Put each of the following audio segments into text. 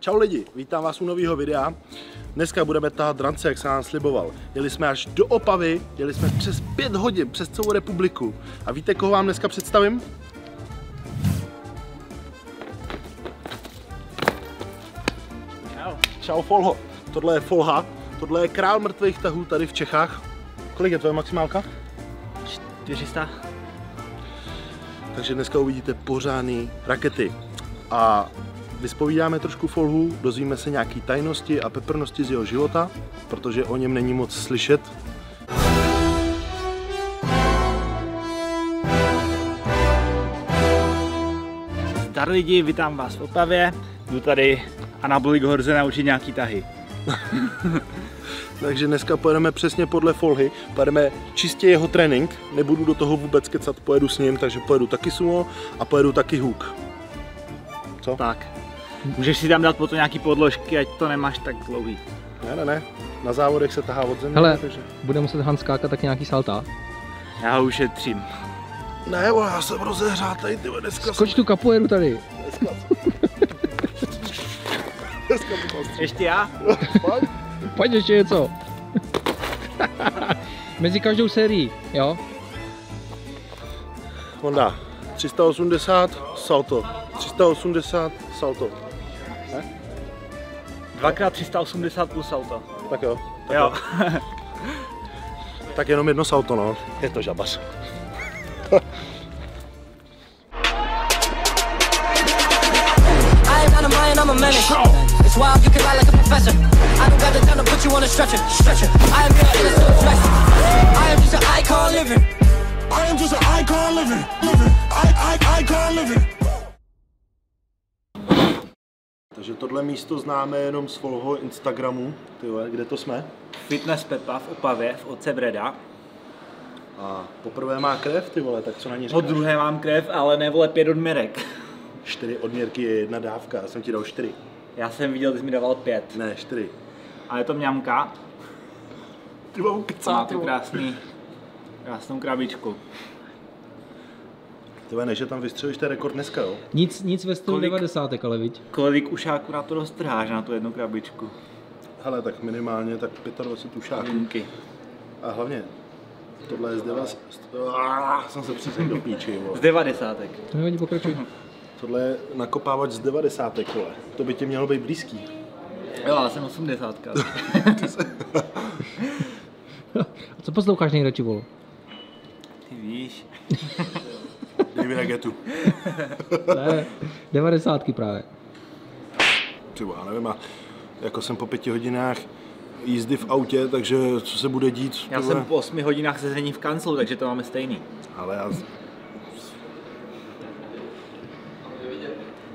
Čau lidi, vítám vás u nového videa. Dneska budeme tahat rance, jak jsem vám sliboval. Jeli jsme až do Opavy, jeli jsme přes 5 hodin, přes celou republiku. A víte, koho vám dneska představím? Čau. Čau Folho. Tohle je Folha, tohle je král mrtvých tahů tady v Čechách. Kolik je tvoje maximálka? 400. Takže dneska uvidíte pořádný rakety. A vyspovídáme trošku Folhu, dozvíme se nějaký tajnosti a peprnosti z jeho života, protože o něm není moc slyšet. Zdar lidi, vítám vás v Opavě. Jdu tady Anabolik Horze naučit nějaký tahy. Takže dneska pojedeme přesně podle Folhy, pojedeme čistě jeho trénink, nebudu do toho vůbec kecat, pojedu s ním, takže pojedu taky sumo a pojedu taky hook. Co? Tak. Můžeš si tam dát potom nějaký podložky, ať to nemáš tak dlouhý. Ne, na závodech se tahá od země. Hele, takže... bude muset Han skákat tak nějaký salta. Já ho ušetřím. Ne, já jsem rozehřátej, ty dneska. Skoč tu kapoeru tady. Dneska Ještě já? Pojď ještě něco. Mezi každou sérií, jo? Honda, 380, salto. 380, salto. Ne? 2x 380 plus salto. Tak jo. Tak Jo. Tak jenom jedno salto, no. Je to žabař. I'm a menace. It's wild, you can lie like a professor. I don't got the time to put you on a stretcher. I am your innocent flexor. I am just an icon living. I am just an icon living. Icon living. Takže tohle místo známe jenom z Folho Instagramu. Ty vole, kde to jsme? Fitness Pepa v Opavě, v Oce Breda. A poprvé má krev, ty vole, tak co na ní říkáš? Od druhé mám krev, ale ne vole 5 odměrek. 4 odměrky je jedna dávka, já jsem ti dal 4. Já jsem viděl, ty jsi mi dával 5. Ne, 4. A je to mňamka. Ty mám Má kecát, tu krásnou krabičku. Ty vole, než že tam vystřelíš ten rekord dneska, jo? Nic ve stylu 90, ale viď? Kolik ušáků na to roztrháš, na tu jednu krabičku? Hele, tak minimálně tak 25 ušáků. Díky. A hlavně, tohle je z 90. Jsem se přesně do píči, vole. Z 90. To nevadí, pokračuj. Tohle je nakopávač z 90. vole. To by ti mělo být blízký. Jo, já jsem 80. A co posloucháš nejradši, volo? Ty víš. David Agetu. Ne, 90 právě. Třeba, já nevím, jako jsem po 5 hodinách jízdy v autě, takže co se bude dít? Já jsem po 8 hodinách sezení v kanclu, takže to máme stejný. Ale já...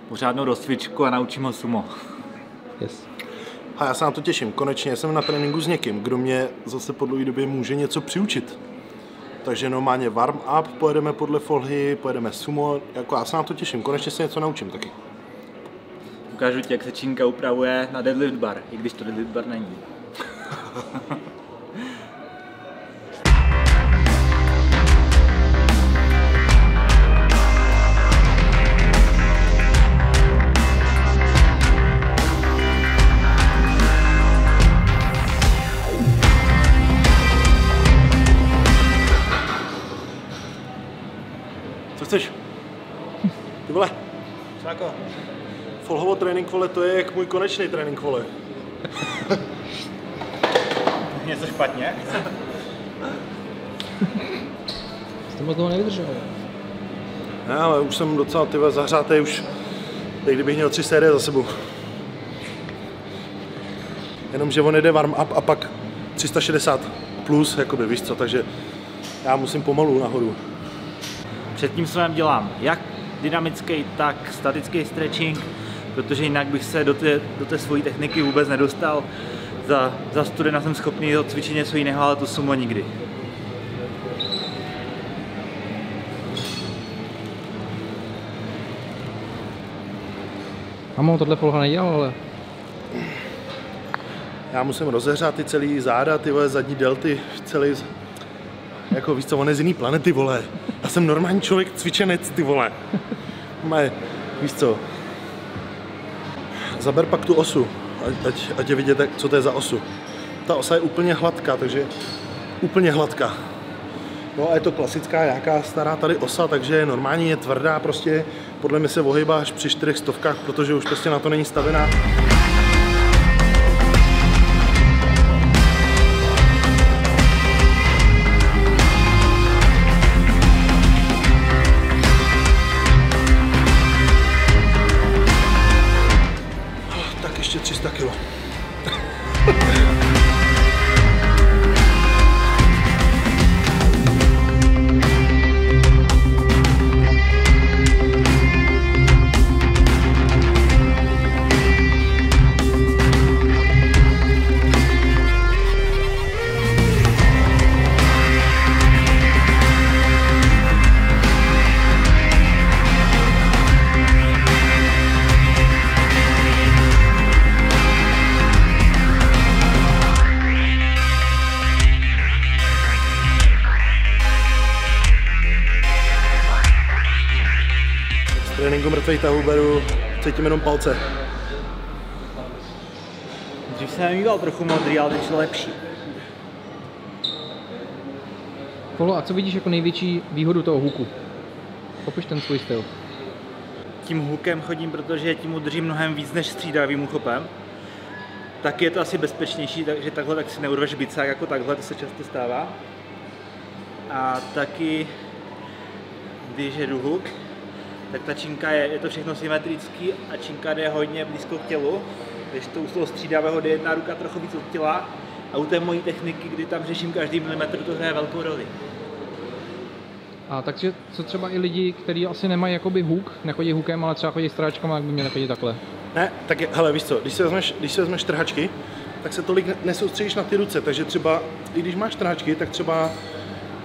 Pořádnou rozcvičku a naučím ho sumo. Yes. A já se na to těším. Konečně jsem na tréninku s někým, kdo mě zase po dlouhé době může něco přiučit. Takže normálně warm up, pojedeme podle Folhy, pojedeme sumo, jako já se na to těším. Konečně se něco naučím taky. Ukážu ti, jak se čínka upravuje na deadlift bar, i když to deadlift bar není. Co chceš? Ty vole. Co jako? Folhovo trénink, vole, to je jak můj konečný trénink, vole. Něco špatně? Jste moc toho nevydržel. Ne, ale už jsem docela tyhle zahřátej už, tak kdybych měl 3 série za sebou. Jenomže on jede warm up a pak 360 plus, jakoby, víš co, takže já musím pomalu nahoru. Před tím svém dělám jak dynamický, tak statický stretching, protože jinak bych se do té svojí techniky vůbec nedostal. Za studena jsem schopný cvičit něco jiného, ale to sumo nikdy. Amo, tohle Folha nedělal, ale... Já musím rozehřát ty celý záda, ty vole, zadní delty, celý... Jako víš co, on je z jiný planety, vole. Já jsem normální člověk, cvičenec, ty vole. Víš co. Zaber pak tu osu, ať je vidět, co to je za osu. Ta osa je úplně hladká, takže úplně hladká. No a je to klasická nějaká stará tady osa, takže normálně je tvrdá, prostě podle mě se ohýbá až při 400, protože už prostě na to není stavená. Tak ještě 300 kg. Tréninku mrtvých tahů beru, cítím jenom palce. Dřív jsem mýval trochu modrý, ale teď je lepší. Polo, a co vidíš jako největší výhodu toho hooku? Popiš ten svůj styl. Tím hookem chodím, protože tím udržím mnohem víc než střídavým úchopem. Tak je to asi bezpečnější, takže takhle tak si neurveš bicák jako takhle, to se často stává. A taky, když jedu hook, tak ta činka je to všechno symetrický a činka jde hodně blízko k tělu, když to u toho střídavého jde jedna ruka trochu víc od těla a u té mojí techniky, kdy tam řeším každý milimetr, to hraje velkou roli. A takže co třeba i lidi, kteří asi nemají jakoby hook, nechodí hookem, ale třeba chodí s trhačkama, jak by měli chodit takhle? Ne, tak je, hele, víš co, když si vezmeš trhačky, tak se tolik nesoustředíš na ty ruce, takže třeba, i když máš trhačky, tak třeba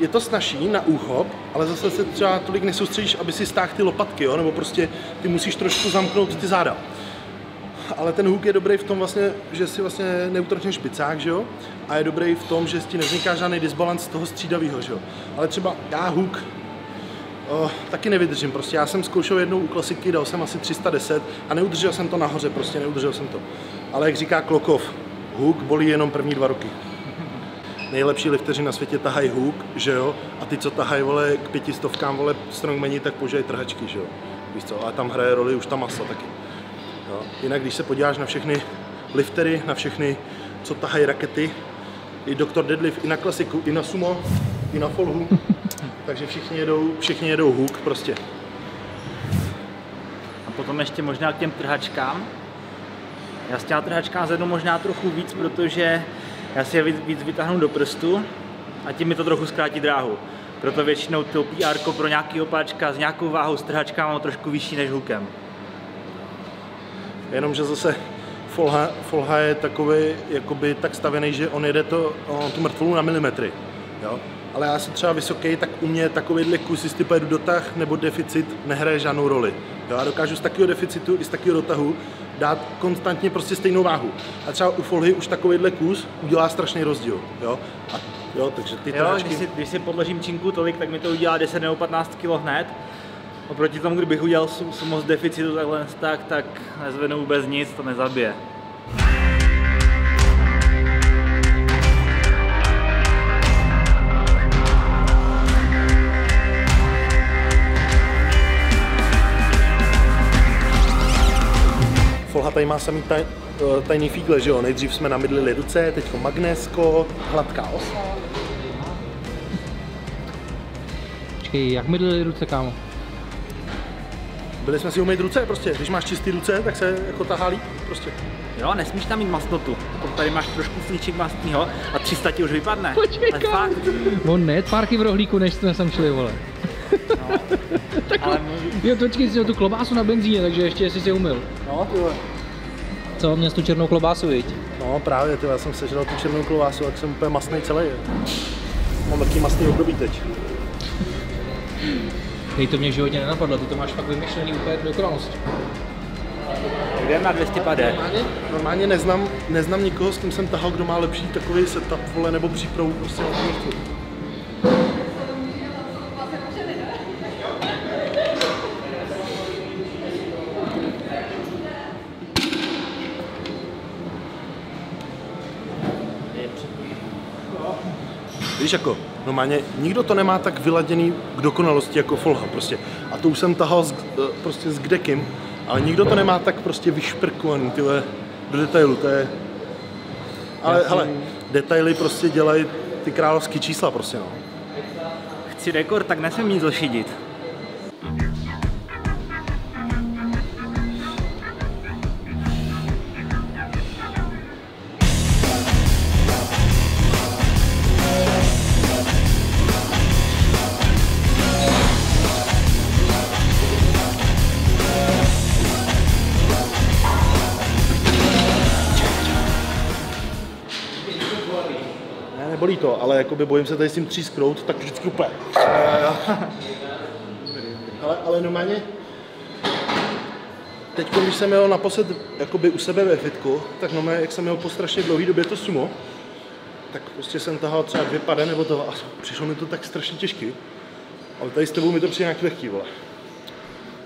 je to snazší na úchop, ale zase se třeba tolik nesoustředíš, aby si stáhl ty lopatky, jo? Nebo prostě ty musíš trošku zamknout ty záda. Ale ten hook je dobrý v tom vlastně, že si vlastně neutrhneš bicák, že jo? A je dobrý v tom, že ti nevzniká žádný disbalans toho střídavého, že jo? Ale třeba já hook taky nevydržím, prostě já jsem zkoušel jednou u klasiky, dal jsem asi 310 a neudržel jsem to nahoře, prostě neudržel jsem to. Ale jak říká Klokov, hook bolí jenom první 2 roky. Nejlepší lifteři na světě tahají hook, že jo? A ty, co tahají, vole, k 500, vole, strongmani, tak používají trhačky, že jo? Víš co? A tam hraje roli už ta masa taky. Jo? Jinak, když se podíváš na všechny liftery, na všechny, co tahají rakety, i Dr. Deadlift, i na klasiku, i na sumo, i na folhu, takže všichni jedou hook prostě. A potom ještě možná k těm trhačkám. Já s těma trhačkám zvednu možná trochu víc, protože já si je víc vytáhnu do prstu a tím mi to trochu zkrátí dráhu. Proto většinou to PR pro nějaký opáčka s nějakou váhou s trhačkama mám trošku vyšší než hookem. Jenomže zase folha je takový, jakoby tak stavěný, že on jede tu mrtvolu na milimetry. Jo? Ale já jsem třeba vysoký, tak u mě takovýhle kus, jestli pojedu dotah nebo deficit, nehraje žádnou roli. Jo? Já dokážu z takového deficitu i z takového dotahu dát konstantně prostě stejnou váhu. A třeba u folhy už takovýhle kus udělá strašný rozdíl. Jo? Jo, takže ty trhačky... Když si podložím činku tolik, tak mi to udělá 10 nebo 15 kg hned. Oproti tomu, kdybych udělal sumo z deficitu takhle tak nezvednu vůbec nic, to nezabije. Folha tady má samý tajný fígle, že jo? Nejdřív jsme namydlili ruce, teď magnésko, hladká osa. Počkej, jak mydlili ruce, kámo? Byli jsme si umýt ruce prostě, když máš čistý ruce, tak se jako tahá líp prostě. Jo, nesmíš tam mít masnotu. Tady máš trošku flíček mastního a 300 ti už vypadne. Počkej, kámo. On ne, párky v rohlíku, než jsme sem šli, vole. No. Ale jo, počkej, jsi měl tu klobásu na benzíně, takže ještě jestli si umyl. no, tyhle. Co, měl jsi tu černou klobásu, viď? No právě, já jsem sežral tu černou klobásu, tak jsem úplně masnej celý. Mám taky masný období teď. Hej, to mě v životě nenapadlo, ty to máš fakt vymyšlený úplně do dokonalosti. Jdem na 250. Normálně neznám nikoho, s kým jsem tahal, kdo má lepší takový setup, vole, nebo přípravu prostě na tu. Víš, jako, normálně nikdo to nemá tak vyladěný k dokonalosti jako Folha prostě. A to už jsem tahal prostě s kdekým, ale nikdo to nemá tak prostě vyšprkovaný, tyhle, do detailu, to je... Ale hele, detaily prostě dělají ty královský čísla prostě, no. Chci rekord, tak nesmím nic zošidit. Nebolí to, ale jakoby bojím se tady s tím třísknout, tak vždycky úplně. Ale normálně, teď, když jsem jel naposled jakoby u sebe ve fitku, tak normálně, jak jsem jel po strašně dlouhý době to sumo, tak prostě jsem tahal třeba 2 pade nebo to a přišlo mi to tak strašně těžký. Ale tady s tebou mi to přijde nějak lehký, vole.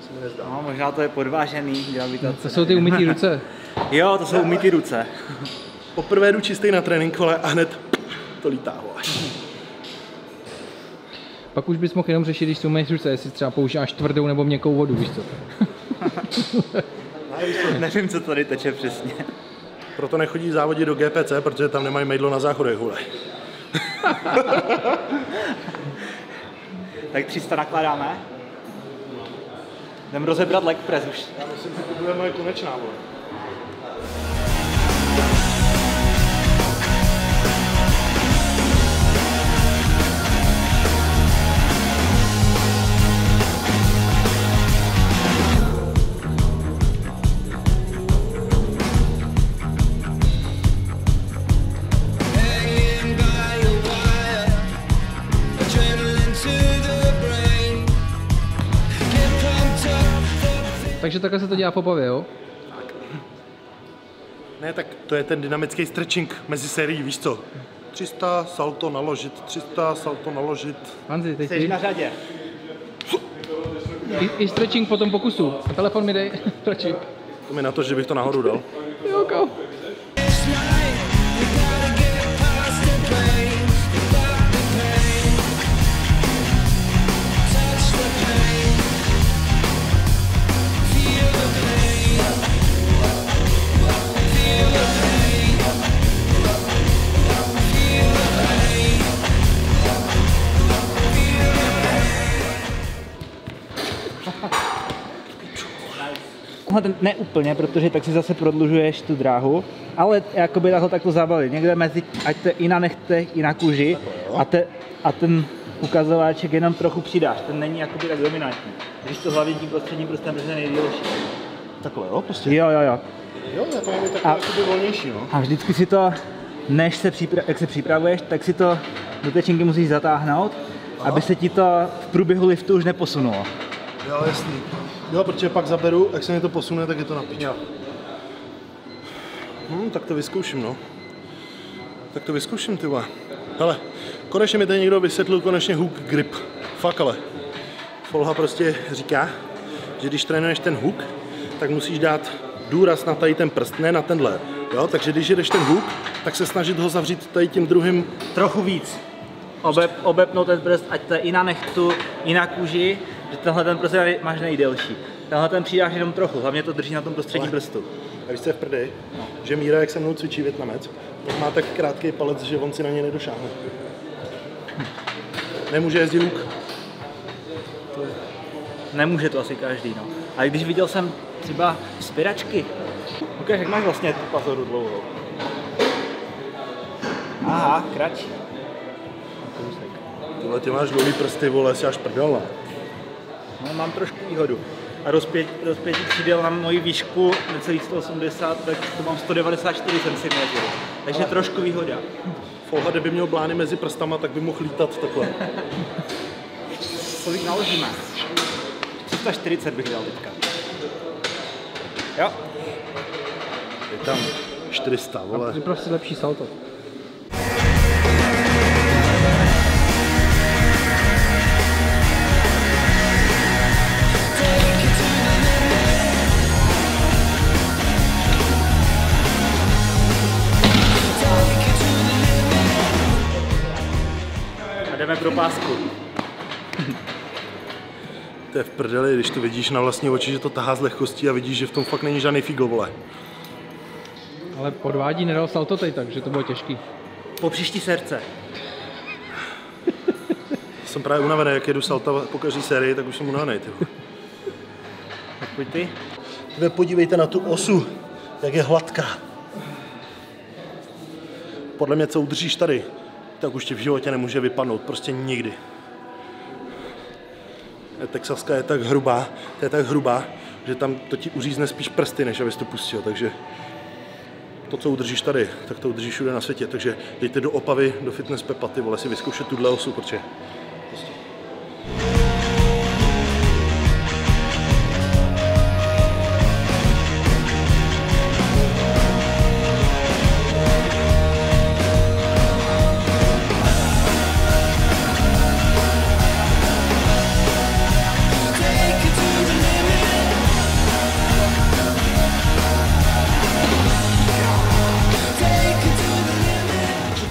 Se mi nezdá. No, možná to je podvážený, gravitace. To jsou ty umytý ruce. Jo, to jsou umytý ruce. Poprvé jdu čistý na trénink, vole, a hned to lítá, vole. Pak už bys mohl jenom řešit, když si umyješ ruce, jestli třeba používáš tvrdou nebo měkkou vodu, víš co? Nevím, co tady teče přesně. Proto nechodí závodit do GPC, protože tam nemají mejdlo na záchodech, vole. Tak 300 nakládáme. Jdem rozebrat leg press už. Já myslím, že to bude moje konečná, vole. Takže takhle se to dělá v Opavě, jo? Ne, tak to je ten dynamický stretching mezi sérií, víš co? 300 salto naložit, 300 salto naložit. Hanzi, teď Jsi ty. na řadě. I stretching po tom pokusu. A telefon mi dej. Stretching. To mi na to, že bych to nahoru dal. Jo, go. Ne úplně, protože tak si zase prodlužuješ tu dráhu, ale jakoby tak to zabavit. Někde mezi, ať to je i na nechtech, i na kůži a ten ukazováček jenom trochu přidáš, ten není jakoby tak dominantní. Když to hlavně tím prostředním prstem je nejdělší. Takhle, jo, prostě. Jo. Jo, já to mám takové jakoby volnější, no. A vždycky si to, než se jak se připravuješ, tak si to do tečinky musíš zatáhnout, aby se ti to v průběhu liftu už neposunulo. Jo, jasný. Jo, protože pak zaberu, jak se mi to posune, tak je to na pič. Tak to vyzkouším, no. Tak to vyzkouším, ty vole. Hele, konečně mi tady někdo vysvětlil konečně hook grip. Fakt ale. Folha prostě říká, že když trénuješ ten hook, tak musíš dát důraz na tady ten prst, ne na tenhle. Jo, takže když jdeš ten hook, tak se snažit ho zavřít tady tím druhým. Trochu víc. Obepnout ten prst, ať to je i na nechtu, i na kůži, že tenhle ten prst máš nejdelší. Tenhle ten přidáš jenom trochu, hlavně to drží na tom prostředním prstu. A víš, co je v prdej? Že Míra, jak se mnou cvičí Vietnamec, tak má tak krátký palec, že on si na něj nedošáhne. Nemůže jezdit luk. Nemůže to asi každý, no. Ale když viděl jsem třeba spěračky, ukáž, jak máš vlastně tu pazoru dlouhou. Aha, kratší. Tyhle, ty máš dlouhý prsty, vole, si až prdel. No, mám trošku výhodu. A rozpětí křídel na moji výšku necelých 180, tak to mám 194 cm. Takže trošku výhoda. Folha, kdyby měl blány mezi prstama, tak by mohl lítat takhle. Kolik naložíme? 340 bych dal teďka. Jo. Je tam 400, vole. Připrav si lepší salto. jdeme pro pásku. To je v prdeli, když to vidíš na vlastní oči, že to tahá z lehkostí a vidíš, že v tom fakt není žádný fígl, vole. Ale podvádí, nedal salto teď, takže to bylo těžký. Po příští srdce. Jsem právě unavený, jak jedu salta po každé sérii, tak už jsem unavený. Tak pojď ty. Vy podívejte na tu osu, jak je hladká. Podle mě, co udržíš tady, tak už ti v životě nemůže vypadnout, prostě nikdy. Texaska je tak hrubá, že tam to ti uřízne spíš prsty, než abys to pustil, takže to, co udržíš tady, tak to udržíš všude na světě, takže dejte do Opavy, do Fitness Pepa, ty vole, si vyzkoušet tuhle osu, protože prostě.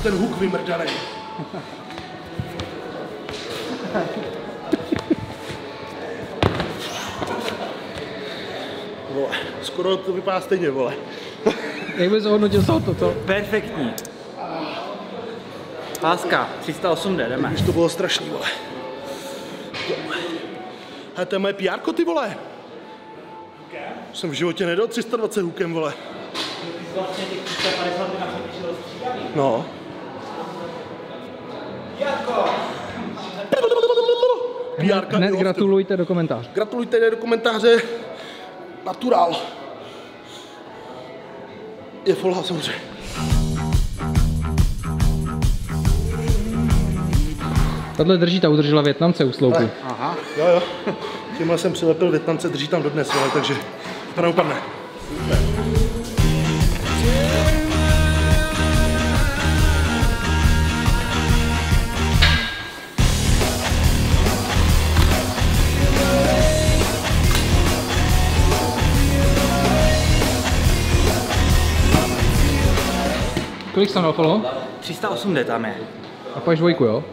Ten huk vymrdanej. Vole, skoro to vypadá stejně, vole. Jak bys hodnotil salto, co? Perfektní. Páska, 308 jde, jdeme. Už to bylo strašný, vole. Ale to je moje PR-ko, ty vole. Jsem v životě nedal 320 hukem, vole. Vlastně těch 350 by nám přišlo střídaný. No. Jako? Hned gratulujte do komentáře. Gratulujte do komentáře. Natural. Je folha samozřejmě. Tahle držíta udržela Vietnamce u sloupu. Aha. Jo. Tímhle jsem přilepil Vietnamce, drží tam dodnes, ale takže to neupadne. Kolik jsi tam dal follow? 308 jde tam je. A pak dvojku, jo?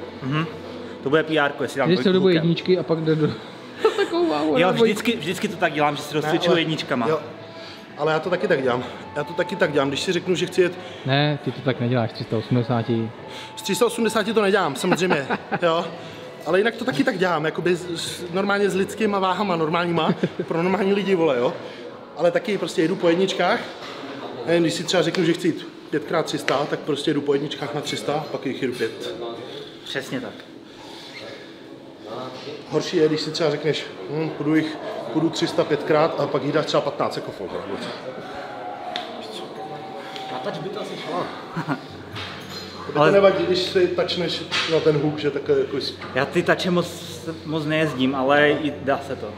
To bude PR, jestli dám Když se dvojku dobu hukem. jedničky a pak jde do... Takovou váhu. Jo, vždycky to tak dělám, že si rozcvičuju jedničkama. Jo. Ale já to taky tak dělám. Když si řeknu, že chci jet Ne, ty to tak neděláš, 380. z 380 to nedělám, samozřejmě, jo. Ale jinak to taky tak dělám, jakoby normálně s lidskýma váhama, normálníma, pro normální lidi, vole, jo. Ale taky prostě jedu po jedničkách. Když si třeba řeknu, že chci jít 5x300, tak prostě jedu po jedničkách na 300, pak jich jedu 5. Přesně tak. Horší je, když si třeba řekneš, půjdu 300 5krát a pak jí dáš třeba 15 jako folk. Natač by to asi šlo. Ale to nevadí, když si tačneš na ten huk, že takhle jako... Já ty tače moc nejezdím, ale dá se to.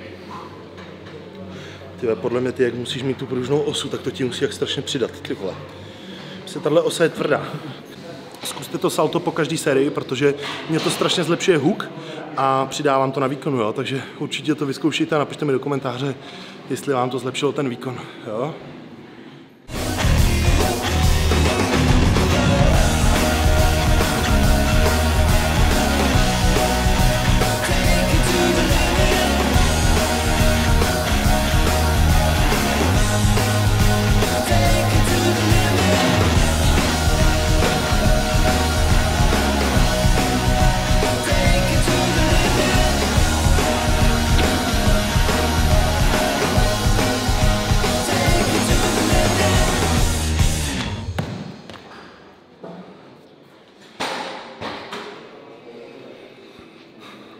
Tyhle, podle mě ty, jak musíš mít tu pružnou osu, tak to ti musí jak strašně přidat, ty vole. Tahle osa je tvrdá. Zkuste to salto po každé sérii, protože mě to strašně zlepšuje huk a přidávám to na výkonu, jo? Takže určitě to vyzkoušejte a napište mi do komentáře, jestli vám to zlepšilo ten výkon, jo?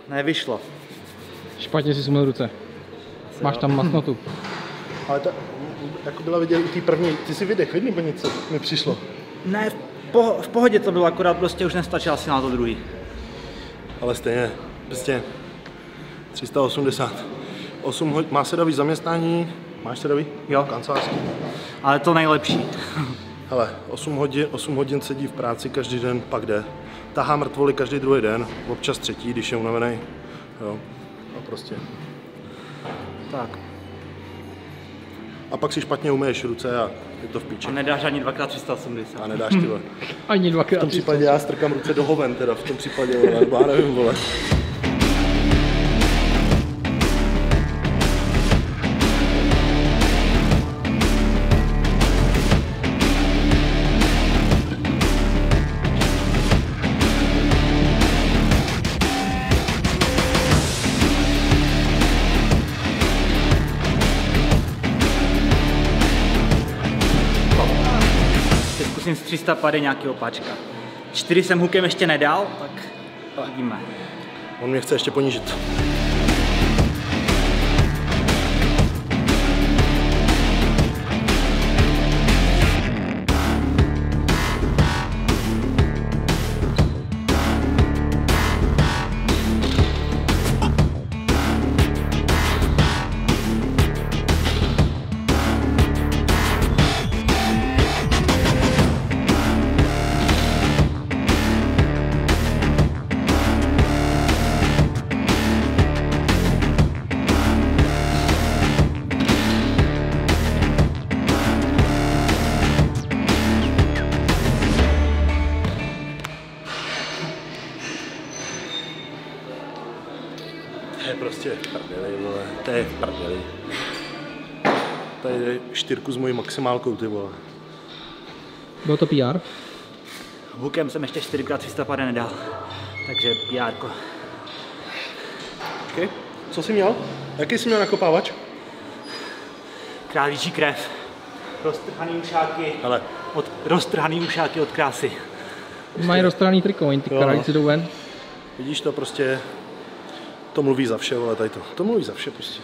Nevyšlo. Špatně si sumil ruce. Máš tam masnotu. Ale to, jako byla vidět u té první, ty si vydech, vidný banice, mi přišlo. Ne, v pohodě to bylo, akorát prostě už nestačil asi na to druhý. Ale stejně, prostě 380. 8 hodin, má sedavý zaměstnání, máš sedavý? Jo. Kancelářský. Ale to nejlepší. Hele, 8 hodin sedí v práci každý den, pak jde. Tahá mrtvoly každý druhý den, občas třetí, když je unavený. Jo, a prostě. Tak. a pak si špatně umyješ ruce a je to v píči. A nedáš ani 2x380. A nedáš ty vole. Ani V dvakrát. tom případě já strkám ruce do hoven teda, v tom případě, vole, nebo já nevím, vole. Zkusím z 300 pady nějakého páčka. 4 jsem hookem ještě nedal, tak vidíme. On mě chce ještě ponížit. To je prostě prdeli, vole, to je prdeli. Tady je 4 s mojí maximálkou, ty vole. Bylo to PR? Hookem jsem ještě 4x300 pady nedal, takže PR. Okay. Co jsi měl? Jaký jsi měl nakopávač? Králíčí krev. Roztrhaný ušáky od krásy. Mají roztrhaný triko, oni ty králíci jdou ven. Vidíš to prostě, to mluví za vše, vole, tady to. To mluví za vše prostě.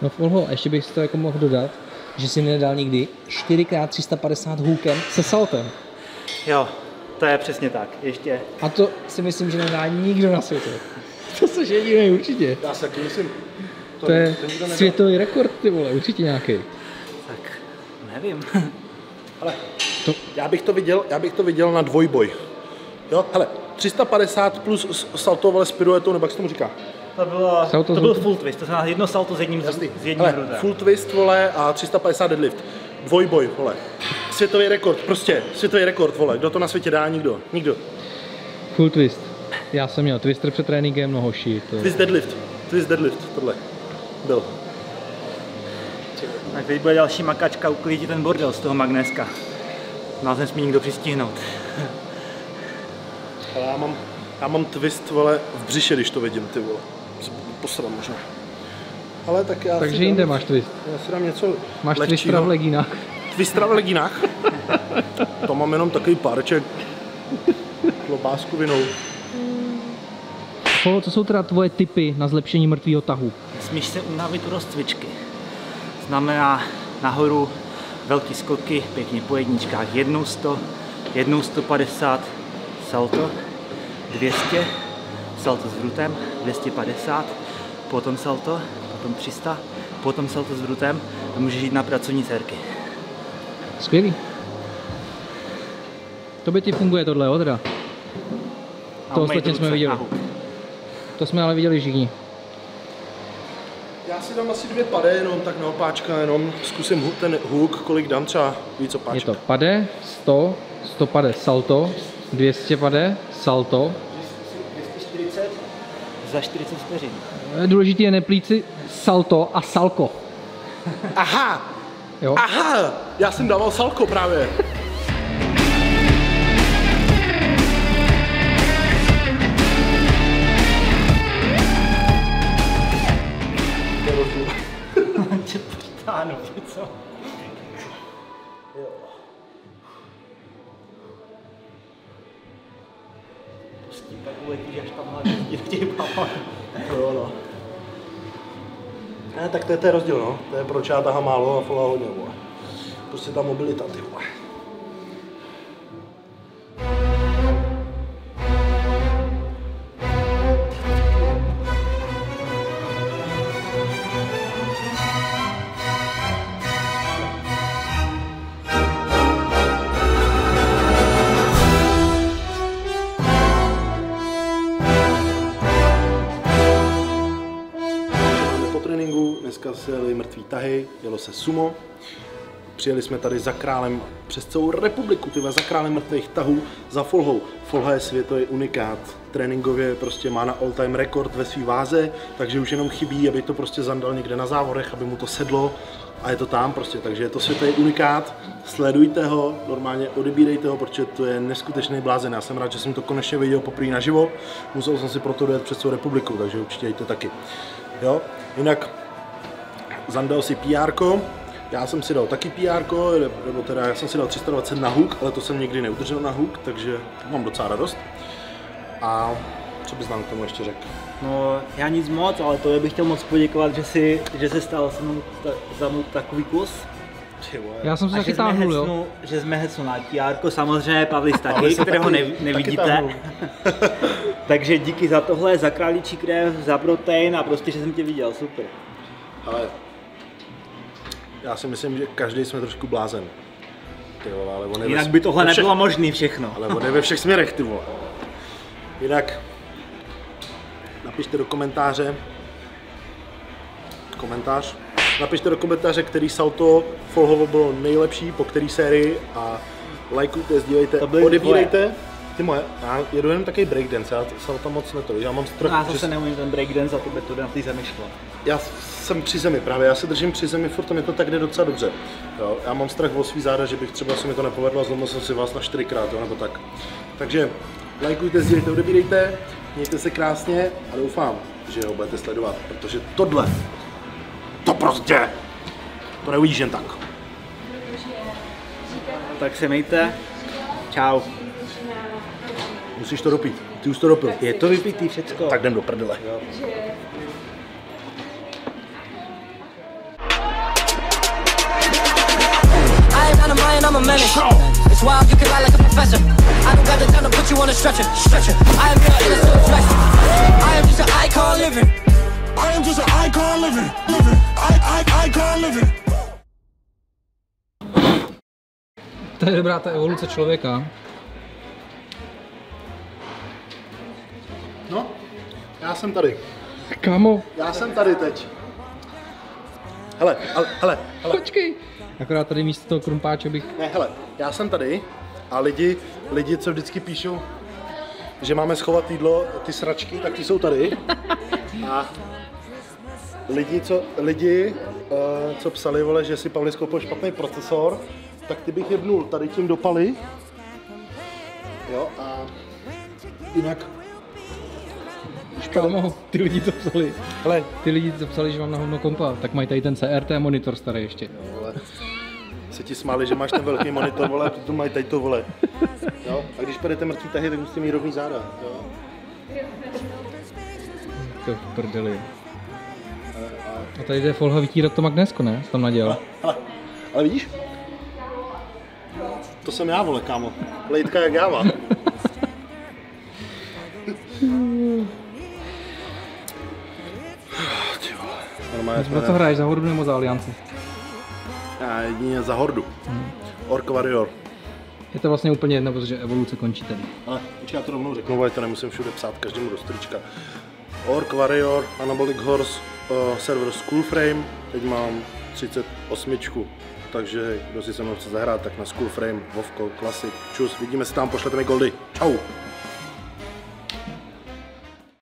No Folho, ještě bych si to jako mohl dodat, že si nedal nikdy 4x350 hookem se saltem. Jo, to je přesně tak. Ještě. A to si myslím, že nedá nikdo na světě. To jsi jediný určitě. Já si taky myslím. To je světový rekord, ty vole, určitě nějaký. Tak, nevím. Ale já bych to viděl na dvojboj. Jo, hele, 350 plus salto, vole, s piruetou, nebo jak se tomu říká? To byl full twist, to znamená jedno salto s jedním hrudem. Full twist, vole, a 350 deadlift. Dvojboj, vole. Světový rekord, prostě, světový rekord, vole. Kdo to na světě dá? Nikdo. Nikdo. Full twist. Já jsem měl twister před tréninkem, no hoši. To... Twist deadlift, tohle. Byl. Tak teď bude další makačka uklidit ten bordel z toho magnéska. Nás nesmí nikdo přistihnout. Ale já mám twist, vole, v břiše, když to vidím, ty vole. Posral možná. Ale tak já Takže jinde máš twist. Já si dám něco Máš lehčího. twistra v legínách. Twistra v legínách? To mám jenom takový párček. Klobásku vinou. Folho, co jsou teda tvoje tipy na zlepšení mrtvého tahu? Smíš se unavit u rozcvičky. Znamená nahoru velký skoky, pěkně po jedničkách. 100, 150, salto, 200, salto s vrutem, 250, potom salto, potom 300, potom salto s vrutem a můžeš jít na pracovní sérky. Skvělý. To by ti funguje tohle, jo, teda? To ostatně jsme viděli. To jsme ale viděli všichni. Já si dám asi 2 pade, jenom tak na opáčka, jenom zkusím ten hook, kolik dám, třeba víc opáček. Je to pade, 100, 100 pade salto, 200 pade salto. 240 za 40 vteřin. Důležitý je neplít si salto a salko. Aha! Jo? Aha! Já jsem dával salko právě. Tě přitáhnu, co? Jo. Pustí pak uletíš až tam hlavně v těch balonů. Jo, no. Ne, tak to je rozdíl, no. To je proč já tahám málo a Folha hodně, vole. Prostě ta mobilita, ty vole. Dneska se jeli mrtvý mrtvý tahy, jelo se sumo. Přijeli jsme tady za králem přes celou republiku, za králem mrtvých tahů, za Folhou. Folha je světový unikát. Tréninkově prostě má na all-time rekord ve své váze, takže už jenom chybí, aby to prostě zandal někde na závodech, aby mu to sedlo a je to tam prostě, takže je to světový unikát. Sledujte ho, normálně odebírejte ho, protože to je neskutečný blázen. Já jsem rád, že jsem to konečně viděl poprvé naživo, musel jsem si proto dojet přes celou republiku, takže určitě jděte taky. Jo? Jinak zandal si PR-ko. Já jsem si dal taky PR-ko, nebo teda já jsem si dal 320 na huk, ale to jsem nikdy neudržel na huk, takže mám docela radost. A co bys nám k tomu ještě řekl? No, já nic moc, ale to bych chtěl moc poděkovat, že se stal za mnou takový kus. Já jsem se taky táhnul, jo. Že jsme hecnu na TR, samozřejmě Pavlis taky, kterého nevidíte. Takže díky za tohle, za králičí krev, za protein a prostě, že jsem tě viděl, super. Ale já si myslím, že každý jsme trošku blázen. Ty vole, ale on je jinak by tohle nebylo možný všechno. Ale on je ve všech směrech, ty vole. Jinak napište do komentáře, napište do komentáře, který salto Folhovo bylo nejlepší, po který sérii a lajkujte, sdílejte, odebírejte. Ty moje, já jedu jen takový breakdance, já salto moc neto, já mám strach. Já zase neumím ten breakdance a to by to na té zemi šlo. Já jsem při zemi právě, já se držím při zemi, furt to mi to tak jde docela dobře. Jo, já mám strach o svý záda, že bych třeba se mi to nepovedlo a zlomil jsem si vás na 4krát, jo, nebo tak. Takže lajkujte, sdílejte, odebírejte, mějte se krásně a doufám, že ho budete sledovat, protože tohle, to prostě, to neuvidíš jen tak. Tak se mějte, čau. Musíš to dopít, ty už to dopil. Je to vypitý všecko. Tak jdem do prdele. Jo. I'm a menace. It's wild, you can lie like a professor. I don't got the time to put you on a stretcher. I am your innocent flesh. I am just an icon living. I am just an icon living. Icon living. To je dobrá ta evoluce člověka. No, já jsem tady. Kámo. Já jsem tady teď. Hele. Počkej. Akorát tady místo toho krumpáče bych... Ne, hele, já jsem tady a lidi, co vždycky píšou, že máme schovat jídlo, ty sračky, tak ty jsou tady. A lidi, co psali, vole, že si Pavlis koupil špatný procesor, tak ty bych jebnul tady tím do paly. Jo, a jinak... Kámo, ty lidi to psali. Hele. Ty lidi to psali, že mám na hovno kompa, tak mají tady ten CRT monitor starý ještě. Vole. Se ti smáli, že máš ten velký monitor, vole, a tu mají tady to, vole. Jo? A když půjdete mrtvý tahy, tak musíte mít rovný záda. Jo? To v prdeli. A tady jde Folha vytírat to magnésko, ne? Tam nadělal. Hele, ale vidíš? To jsem já, vole, kámo. Lejtka jak já mám. Za co hraješ, za Hordu nebo za Alianci? Já jedině za Hordu. Orc Warrior. Je to vlastně úplně jedno, protože evoluce končí tady. Ale já to rovnou řeknu, ale to nemusím všude psát každému do strička. Orc Warrior, Anabolic Horse, server Schoolframe, teď mám 38, takže kdo si se mnou chce zahrát, tak na Schoolframe, Vovko, Classic, čus, vidíme se tam, pošlete mi goldy. Čau!